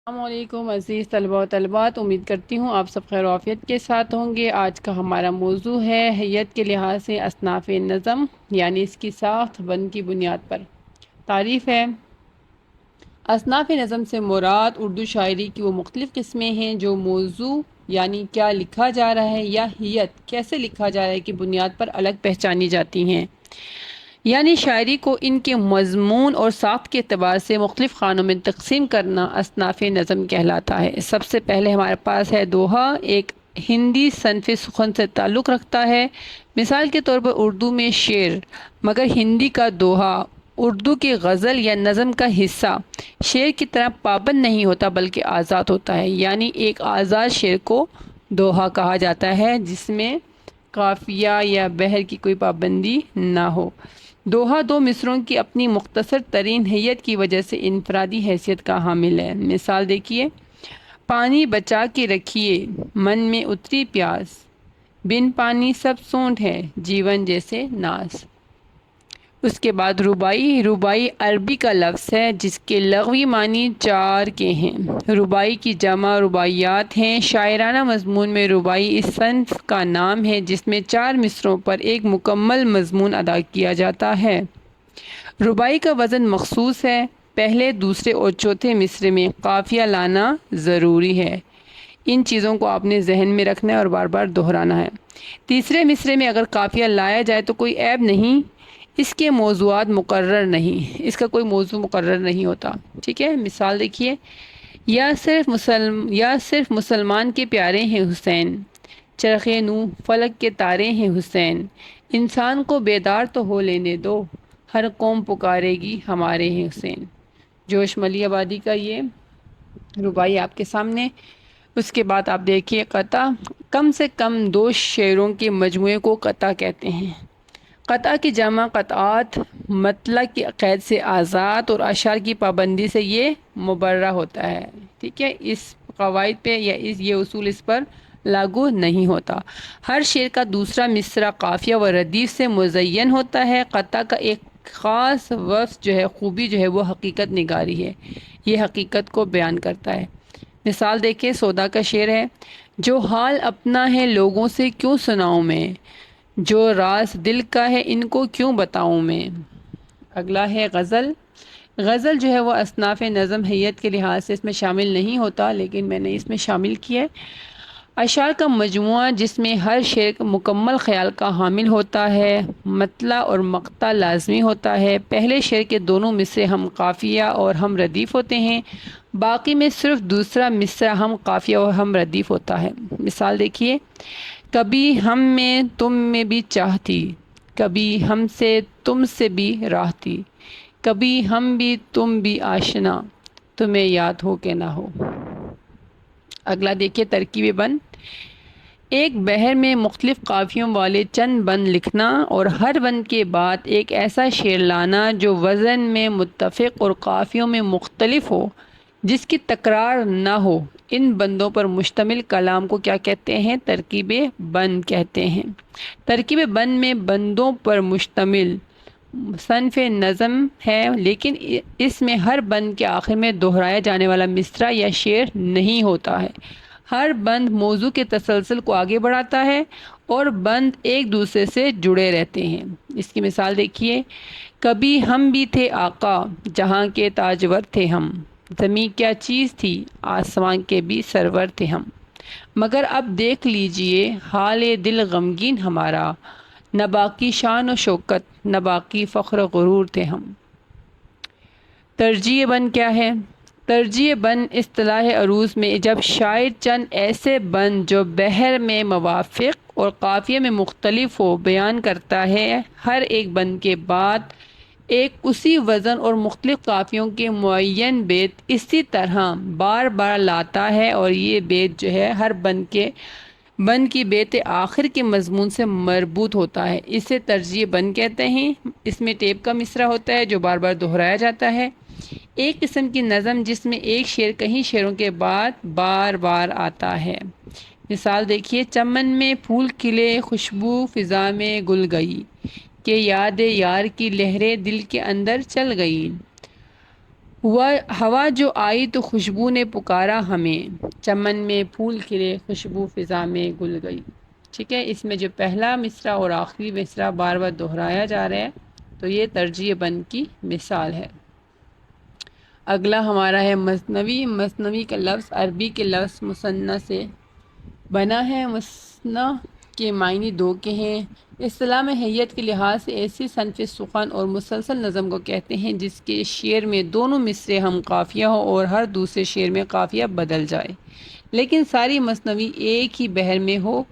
السلام علیکم عزیز طلباء و طالبات، امید کرتی ہوں آپ سب خیر و عافیت کے ساتھ ہوں گے۔ آج کا ہمارا موضوع ہے حیت کے لحاظ سے اصناف نظم، یعنی اس کی ساخت بند کی بنیاد پر۔ تعریف ہے، اصناف نظم سے مراد اردو شاعری کی وہ مختلف قسمیں ہیں جو موضوع یعنی کیا لکھا جا رہا ہے یا حیت کیسے لکھا جا رہا ہے کی بنیاد پر الگ پہچانی جاتی ہیں، یعنی شاعری کو ان کے مضمون اور ساخت کے اعتبار سے مختلف خانوں میں تقسیم کرنا اصناف نظم کہلاتا ہے۔ سب سے پہلے ہمارے پاس ہے دوہا، ایک ہندی صنف سخن سے تعلق رکھتا ہے۔ مثال کے طور پر اردو میں شعر، مگر ہندی کا دوہا اردو کی غزل یا نظم کا حصہ شعر کی طرح پابند نہیں ہوتا بلکہ آزاد ہوتا ہے، یعنی ایک آزاد شعر کو دوہا کہا جاتا ہے جس میں قافیہ یا بحر کی کوئی پابندی نہ ہو۔ دوہا دو مصروں کی اپنی مختصر ترین حیت کی وجہ سے انفرادی حیثیت کا حامل ہے۔ مثال دیکھیے، پانی بچا کے رکھیے من میں اتری پیاس، بن پانی سب سونٹ ہے جیون جیسے ناس۔ اس کے بعد ربائی عربی کا لفظ ہے جس کے لغوی معنی چار کے ہیں۔ ربائی کی جمع رباعیات ہیں۔ شاعرانہ مضمون میں ربائی اس صنف کا نام ہے جس میں چار مصروں پر ایک مکمل مضمون ادا کیا جاتا ہے۔ ربائی کا وزن مخصوص ہے، پہلے، دوسرے اور چوتھے مصرے میں قافیہ لانا ضروری ہے۔ ان چیزوں کو آپ نے ذہن میں رکھنا ہے اور بار بار دہرانا ہے۔ تیسرے مصرے میں اگر قافیہ لایا جائے تو کوئی عیب نہیں، اس کے موضوعات مقرر نہیں، اس کا کوئی موضوع مقرر نہیں ہوتا، ٹھیک ہے۔ مثال دیکھیے، یا صرف مسلمان کے پیارے ہیں حسین، چرخ نو فلک کے تارے ہیں حسین، انسان کو بیدار تو ہو لینے دو، ہر قوم پکارے گی ہمارے ہیں حسین۔ جوش ملی آبادی کا یہ ربائی آپ کے سامنے۔ اس کے بعد آپ دیکھیے قطع، کم سے کم دو شعروں کے مجموعے کو قطع کہتے ہیں۔ قطع کی جمع قطعات، مطلق کی قید سے آزاد اور اشعار کی پابندی سے یہ مبرہ ہوتا ہے، ٹھیک ہے۔ اس قواعد پہ یا یہ اصول اس پر لاگو نہیں ہوتا۔ ہر شعر کا دوسرا مصرع قافیہ و ردیف سے مزین ہوتا ہے۔ قطع کا ایک خاص وصف جو ہے، خوبی جو ہے، وہ حقیقت نگاری ہے، یہ حقیقت کو بیان کرتا ہے۔ مثال دیکھیں، سودا کا شعر ہے، جو حال اپنا ہے لوگوں سے کیوں سناؤں میں، جو راز دل کا ہے ان کو کیوں بتاؤں میں۔ اگلا ہے غزل۔ غزل جو ہے وہ اصناف نظم حیت کے لحاظ سے اس میں شامل نہیں ہوتا، لیکن میں نے اس میں شامل کیا ہے۔ اشعار کا مجموعہ جس میں ہر شعر مکمل خیال کا حامل ہوتا ہے، مطلع اور مقطع لازمی ہوتا ہے۔ پہلے شعر کے دونوں مصرے ہم قافیہ اور ہم ردیف ہوتے ہیں، باقی میں صرف دوسرا مصرع ہم قافیہ اور ہم ردیف ہوتا ہے۔ مثال دیکھیے، کبھی ہم میں تم میں بھی چاہ تھی، کبھی ہم سے تم سے بھی راہ تھی، کبھی ہم بھی تم بھی آشنا، تمہیں یاد ہو کہ نہ ہو۔ اگلا دیکھیے ترکیب بند۔ ایک بحر میں مختلف قافیوں والے چند بند لکھنا اور ہر بند کے بعد ایک ایسا شعر لانا جو وزن میں متفق اور قافیوں میں مختلف ہو، جس کی تکرار نہ ہو۔ ان بندوں پر مشتمل کلام کو کیا کہتے ہیں؟ ترکیب بند کہتے ہیں۔ ترکیب بند میں بندوں پر مشتمل صنف نظم ہے، لیکن اس میں ہر بند کے آخر میں دہرایا جانے والا مصرع یا شعر نہیں ہوتا ہے۔ ہر بند موضوع کے تسلسل کو آگے بڑھاتا ہے اور بند ایک دوسرے سے جڑے رہتے ہیں۔ اس کی مثال دیکھیے، کبھی ہم بھی تھے آقا جہاں کے تاجور تھے ہم، زمیں کیا چیز تھی آسمان کے بھی سرور تھے ہم، مگر اب دیکھ لیجئے حال دل غمگین ہمارا، نہ باقی شان و شوکت نہ باقی فخر و غرور تھے ہم۔ ترجیع بند کیا ہے؟ ترجیع بند اصطلاح عروض میں جب شاعر چند ایسے بند جو بحر میں موافق اور قافیے میں مختلف ہو بیان کرتا ہے، ہر ایک بند کے بعد ایک اسی وزن اور مختلف قافیوں کے معین بیت اسی طرح بار بار لاتا ہے، اور یہ بیت جو ہے ہر بند کی بیت آخر کے مضمون سے مربوط ہوتا ہے، اسے ترجیع بند کہتے ہیں۔ اس میں ٹیپ کا مصرع ہوتا ہے جو بار بار دہرایا جاتا ہے۔ ایک قسم کی نظم جس میں ایک شعر کئی شعروں کے بعد بار بار آتا ہے۔ مثال دیکھیے، چمن میں پھول کھلے خوشبو فضا میں گل گئی، کہ یاد یار کی لہریں دل کے اندر چل گئی، ہوا جو آئی تو خوشبو نے پکارا ہمیں، چمن میں پھول کھلے خوشبو فضا میں گل گئی۔ ٹھیک ہے، اس میں جو پہلا مصرع اور آخری مصرع بار بار دہرایا جا رہا ہے، تو یہ ترجیع بند کی مثال ہے۔ اگلا ہمارا ہے مثنوی۔ مثنوی کا لفظ عربی کے لفظ مثنیٰ سے بنا ہے۔ مثنیٰ کے معنی دو کے ہیں۔ اصطلاح میں حیت کے لحاظ سے ایسی صنف سخن اور مسلسل نظم کو کہتے ہیں جس کے شعر میں دونوں مصرے ہم قافیہ ہو اور ہر دوسرے شعر میں قافیہ بدل جائے، لیکن ساری مثنوی ایک ہی بحر میں ہو۔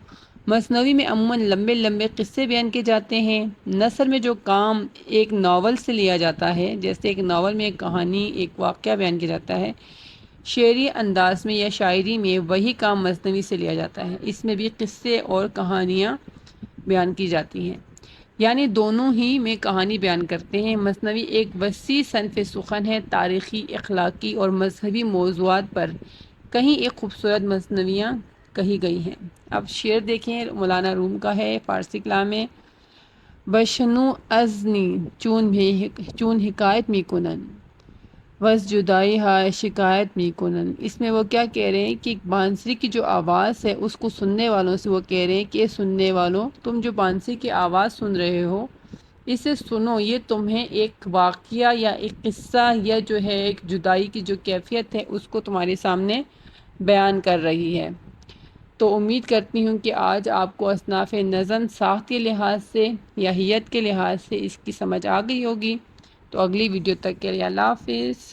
مثنوی میں عموماً لمبے لمبے قصے بیان کیے جاتے ہیں۔ نثر میں جو کام ایک ناول سے لیا جاتا ہے، جیسے ایک ناول میں ایک کہانی، ایک واقعہ بیان کیا جاتا ہے، شعری انداز میں یا شاعری میں وہی کام مثنوی سے لیا جاتا ہے۔ اس میں بھی قصے اور کہانیاں بیان کی جاتی ہیں، یعنی دونوں ہی میں کہانی بیان کرتے ہیں۔ مثنوی ایک وسیع صنف سخن ہے۔ تاریخی، اخلاقی اور مذہبی موضوعات پر کہیں ایک خوبصورت مثنویاں کہی گئی ہیں۔ اب شعر دیکھیں، مولانا روم کا ہے، فارسی کلام میں۔ بشنو ازنی چون حکایت می کنن، وز جدائی ہائے شکایت می کنن۔ اس میں وہ کیا کہہ رہے ہیں کہ بانسری کی جو آواز ہے اس کو سننے والوں سے وہ کہہ رہے ہیں کہ سننے والوں، تم جو بانسری کی آواز سن رہے ہو اسے سنو، یہ تمہیں ایک واقعہ یا ایک قصہ یا جو ہے ایک جدائی کی جو کیفیت ہے اس کو تمہارے سامنے بیان کر رہی ہے۔ تو امید کرتی ہوں کہ آج آپ کو اصناف نظم ساخت کے لحاظ سے یا حیت کے لحاظ سے اس کی سمجھ آ گئی ہوگی۔ تو اگلی ویڈیو تک کے لیے اللہ حافظ۔